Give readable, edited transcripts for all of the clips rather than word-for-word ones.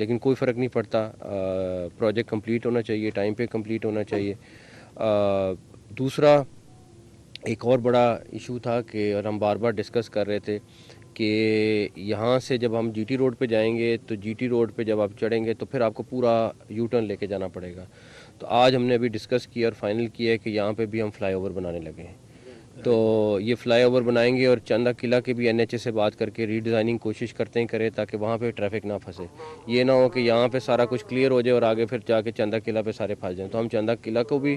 لیکن کوئی فرق نہیں پڑتا, پروجیکٹ کمپلیٹ ہونا چاہیے, ٹائم پہ کمپلیٹ ہونا چاہیے. دوسرا ایک اور بڑا ایشو تھا کہ اور ہم بار بار ڈسکس کر رہے تھے کہ یہاں سے جب ہم جی ٹی روڈ پہ جائیں گے تو جی ٹی روڈ پہ جب آپ چڑھیں گے تو پھر آپ کو پورا یو ٹرن لے کے جانا پڑے گا. تو آج ہم نے ابھی ڈسکس کیا اور فائنل کیا ہے کہ یہاں پہ بھی ہم فلائی اوور بنانے لگے ہیں. تو یہ فلائی اوور بنائیں گے اور چندہ قلعہ کے بھی این ایچ اے سے بات کر کے ری ڈیزائننگ کوشش کرتے ہیں کریں تاکہ وہاں پہ ٹریفک نہ پھنسے. یہ نہ ہو کہ یہاں پہ سارا کچھ کلیئر ہو جائے اور آگے پھر جا کے چندہ قلعہ پہ سارے پھنس جائیں. تو ہم چندہ قلعہ کو بھی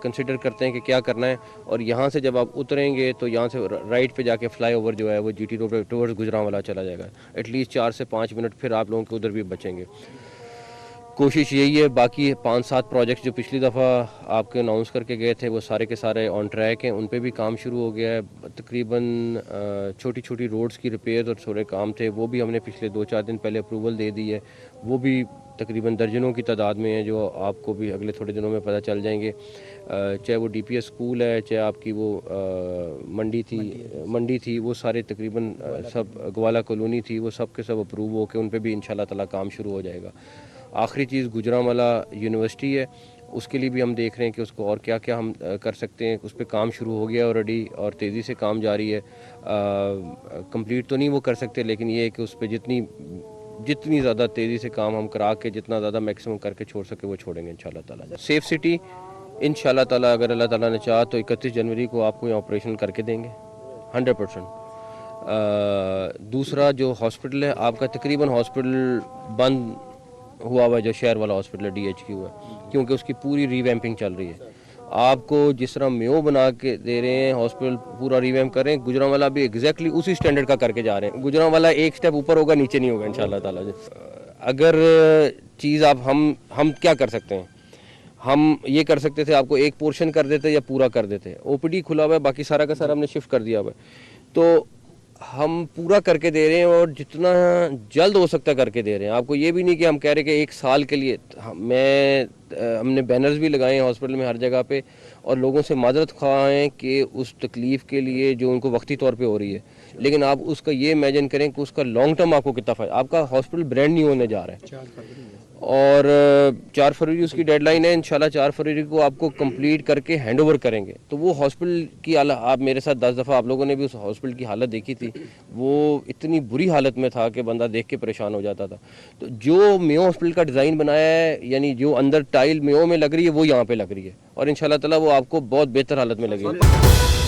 کنسیڈر کرتے ہیں کہ کیا کرنا ہے. اور یہاں سے جب آپ اتریں گے تو یہاں سے رائٹ پہ جا کے فلائی اوور جو ہے وہ جی ٹی روڈ پہ ٹورڈز گجرانوالا چلا جائے گا. ایٹ لیسٹ 4 سے 5 منٹ پھر آپ لوگوں کے ادھر بھی بچیں گے. کوشش یہی ہے. باقی 5-7 پروجیکٹس جو پچھلی دفعہ آپ کے اناؤنس کر کے گئے تھے وہ سارے کے سارے آن ٹریک ہیں, ان پہ بھی کام شروع ہو گیا ہے. تقریباً چھوٹی چھوٹی روڈز کی ریپیئر اور تھوڑے کام تھے وہ بھی ہم نے پچھلے 2-4 دن پہلے اپروول دے دی ہے. وہ بھی تقریباً درجنوں کی تعداد میں ہیں جو آپ کو بھی اگلے تھوڑے دنوں میں پتہ چل جائیں گے. چاہے وہ ڈی پی ایس اسکول ہے, چاہے آپ کی وہ منڈی تھی, وہ سارے تقریباً سب گوالا کالونی تھی, وہ سب کے سب اپروو ہو کے ان پہ بھی انشاءاللہ تعالیٰ کام شروع ہو جائے گا. آخری چیز گجرانوالا یونیورسٹی ہے, اس کے لیے بھی ہم دیکھ رہے ہیں کہ اس کو اور کیا کیا ہم کر سکتے ہیں. اس پہ کام شروع ہو گیا آلریڈی اور تیزی سے کام جاری ہے. کمپلیٹ تو نہیں وہ کر سکتے لیکن یہ ہے کہ اس پہ جتنی زیادہ تیزی سے کام ہم کرا کے جتنا زیادہ میکسیمم کر کے چھوڑ سکے وہ چھوڑیں گے انشاءاللہ تعالیٰ. سیف سٹی انشاءاللہ تعالیٰ اگر اللہ تعالیٰ نے چاہا تو 31 جنوری کو آپ کو یہ آپریشن کر کے دیں گے 100%. دوسرا جو ہاسپٹل ہے آپ کا, تقریباً ہاسپٹل بند ہوا ہوا ہے جو شہر والا ہاسپٹل ہے ڈی ایچ کیو ہے, کیونکہ اس کی پوری ریویمپنگ چل رہی ہے. آپ کو جس طرح میو بنا کے دے رہے ہیں ہاسپٹل پورا ریویمپ کر رہے ہیں, گجرانوالا بھی ایگزیکٹلی اسی سٹینڈرڈ کا کر کے جا رہے ہیں. گجرانوالا ایک سٹیپ اوپر ہوگا نیچے نہیں ہوگا انشاءاللہ تعالیٰ. اگر چیز آپ ہم کیا کر سکتے ہیں, ہم یہ کر سکتے تھے آپ کو ایک پورشن کر دیتے یا پورا کر دیتے. او پی ڈی کھلا ہوا ہے, باقی سارا کا سارا ہم نے شفٹ کر دیا ہوا ہے. تو ہم پورا کر کے دے رہے ہیں اور جتنا جلد ہو سکتا کر کے دے رہے ہیں. آپ کو یہ بھی نہیں کہ ہم کہہ رہے کہ 1 سال کے لیے. ہم نے بینرز بھی لگائے ہیں ہاسپٹل میں ہر جگہ پہ اور لوگوں سے معذرت خواہ ہیں کہ اس تکلیف کے لیے جو ان کو وقتی طور پہ ہو رہی ہے. لیکن آپ اس کا یہ امیجن کریں کہ اس کا لانگ ٹرم آپ کو کتنا فائدہ. آپ کا ہاسپٹل برانڈ نہیں ہونے جا رہا ہے اور 4 فروری اس کی ڈیڈ لائن ہے. انشاءاللہ 4 فروری کو آپ کو کمپلیٹ کر کے ہینڈ اوور کریں گے. تو وہ ہاسپٹل کی آپ میرے ساتھ 10 دفعہ آپ لوگوں نے بھی اس ہاسپٹل کی حالت دیکھی تھی, وہ اتنی بری حالت میں تھا کہ بندہ دیکھ کے پریشان ہو جاتا تھا. تو جو میو ہاسپٹل کا ڈیزائن بنایا ہے, یعنی جو اندر ٹائل میو میں لگ رہی ہے وہ یہاں پہ لگ رہی ہے اور انشاءاللہ تعالیٰ وہ آپ کو بہت بہتر حالت میں لگے گی.